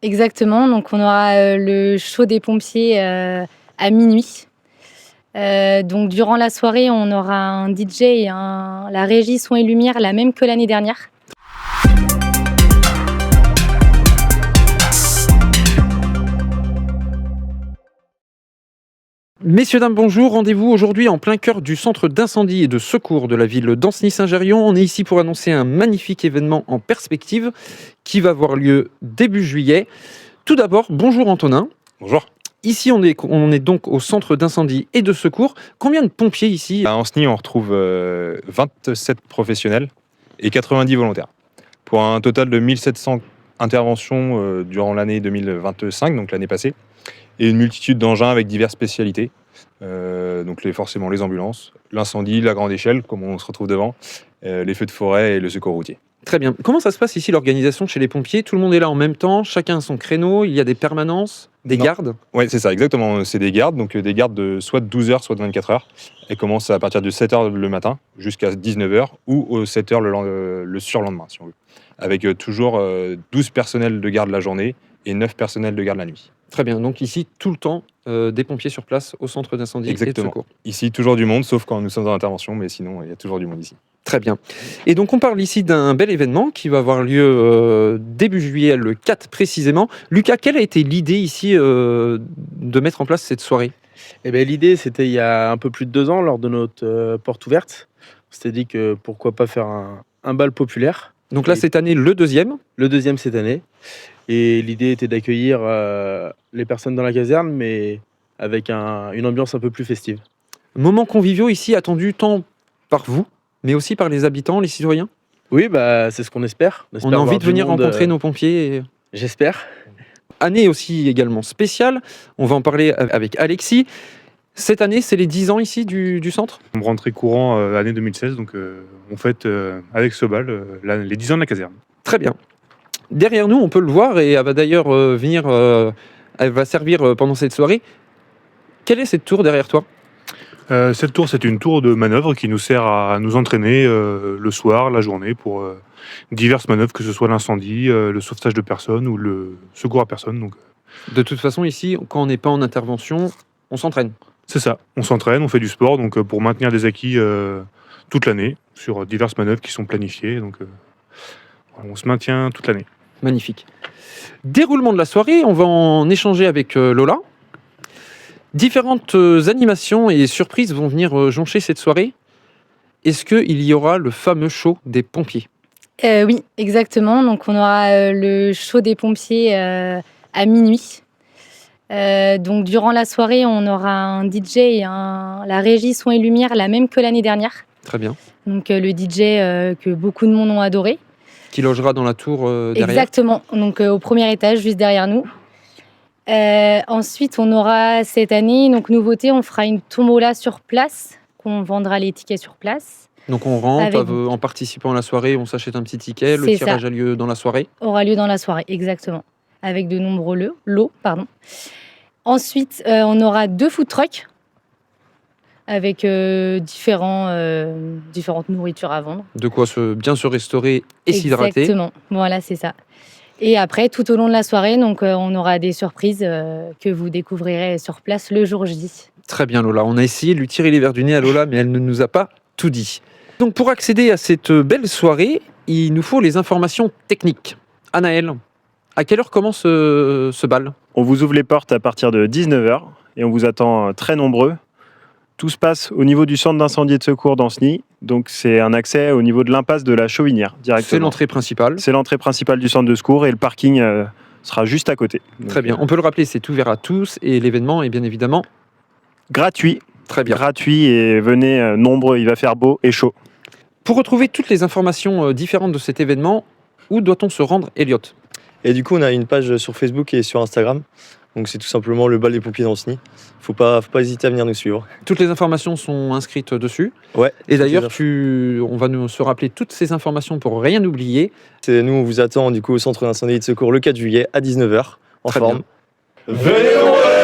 Exactement, donc on aura le show des pompiers à minuit. Donc durant la soirée, on aura un DJ et la régie son et lumière, la même que l'année dernière. Messieurs, dames, bonjour. Rendez-vous aujourd'hui en plein cœur du centre d'incendie et de secours de la ville d'Ancenis-Saint-Gérion. On est ici pour annoncer un magnifique événement en perspective qui va avoir lieu début juillet. Tout d'abord, bonjour Antonin. Bonjour. Ici, on est donc au centre d'incendie et de secours. Combien de pompiers ici ? À Ancenis, on retrouve 27 professionnels et 90 volontaires. Pour un total de 1700 interventions durant l'année 2025, donc l'année passée, et une multitude d'engins avec diverses spécialités. Donc forcément les ambulances, l'incendie, la grande échelle, comme on se retrouve devant, les feux de forêt et le secours routier. Très bien. Comment ça se passe ici, l'organisation chez les pompiers ? Tout le monde est là en même temps, chacun a son créneau, il y a des permanences, des gardes ? Oui, c'est ça, exactement. C'est des gardes, donc des gardes de soit de 12 heures, soit de 24 heures. Elles commencent à partir de 7 heures le matin jusqu'à 19 heures ou aux 7 heures le surlendemain, si on veut. Avec toujours 12 personnels de garde la journée et 9 personnels de garde la nuit. Très bien, donc ici, tout le temps, des pompiers sur place au centre d'incendie et de secours. Ici, toujours du monde, sauf quand nous sommes en intervention, mais sinon, il y a toujours du monde ici. Très bien. Et donc, on parle ici d'un bel événement qui va avoir lieu début juillet, le 4 précisément. Lucas, quelle a été l'idée ici de mettre en place cette soirée ? L'idée, c'était il y a un peu plus de 2 ans, lors de notre porte ouverte. On s'était dit que pourquoi pas faire un bal populaire. Donc là, cette année, le deuxième ? Le deuxième cette année. Et l'idée était d'accueillir les personnes dans la caserne, mais avec une ambiance un peu plus festive. Moments conviviaux ici, attendus tant par vous, mais aussi par les habitants, les citoyens ? Oui, c'est ce qu'on espère. On a envie de venir rencontrer nos pompiers. J'espère. Année aussi également spéciale, on va en parler avec Alexis. Cette année, c'est les 10 ans ici du centre ? On rentrée courant année 2016, donc on fête avec ce bal les 10 ans de la caserne. Très bien. Derrière nous, on peut le voir, et elle va d'ailleurs elle va servir pendant cette soirée. Quelle est cette tour derrière toi ? Cette tour, c'est une tour de manœuvre qui nous sert à nous entraîner le soir, la journée, pour diverses manœuvres, que ce soit l'incendie, le sauvetage de personnes ou le secours à personne. Donc, de toute façon, ici, quand on n'est pas en intervention, on s'entraîne. C'est ça, on s'entraîne, on fait du sport, donc pour maintenir des acquis toute l'année, sur diverses manœuvres qui sont planifiées. Donc, on se maintient toute l'année. Magnifique. Déroulement de la soirée, on va en échanger avec Lola. Différentes animations et surprises vont venir joncher cette soirée. Est-ce qu'il y aura le fameux show des pompiers ? Oui, exactement. Donc on aura le show des pompiers à minuit. Donc durant la soirée, on aura un DJ et la régie son et lumière, la même que l'année dernière. Très bien. Donc le DJ que beaucoup de monde ont adoré. Qui logera dans la tour derrière. Exactement, donc au premier étage, juste derrière nous. Ensuite, on aura cette année, donc nouveauté, on fera une tombola sur place, qu'on vendra les tickets sur place. Donc on rentre, en participant à la soirée, on s'achète un petit ticket, le tirage a lieu dans la soirée ? Aura lieu dans la soirée, exactement, avec de nombreux lots. Ensuite, on aura 2 food trucks, avec différentes nourritures à vendre. De quoi bien se restaurer et s'hydrater. Exactement, voilà, c'est ça. Et après, tout au long de la soirée, donc, on aura des surprises que vous découvrirez sur place le jour J. Très bien Lola, on a essayé de lui tirer les verres du nez à Lola, mais elle ne nous a pas tout dit. Donc pour accéder à cette belle soirée, il nous faut les informations techniques. Anaël, à quelle heure commence ce bal ? On vous ouvre les portes à partir de 19h et on vous attend très nombreux. Tout se passe au niveau du centre d'incendie et de secours d'Ancenis. Donc c'est un accès au niveau de l'impasse de la Chauvinière directement. C'est l'entrée principale. C'est l'entrée principale du centre de secours et le parking sera juste à côté. Donc, très bien. On peut le rappeler, c'est ouvert à tous et l'événement est bien évidemment gratuit. Très bien. Gratuit et venez nombreux, il va faire beau et chaud. Pour retrouver toutes les informations différentes de cet événement, où doit-on se rendre, Elliot ? Et du coup, on a une page sur Facebook et sur Instagram. Donc c'est tout simplement le bal des pompiers d'Ancenis. Faut pas hésiter à venir nous suivre. Toutes les informations sont inscrites dessus. Ouais. Et d'ailleurs, on va nous se rappeler toutes ces informations pour rien oublier. Nous, on vous attend du coup au centre d'incendie et de secours le 4 juillet à 19h en forme. Venez nombreux !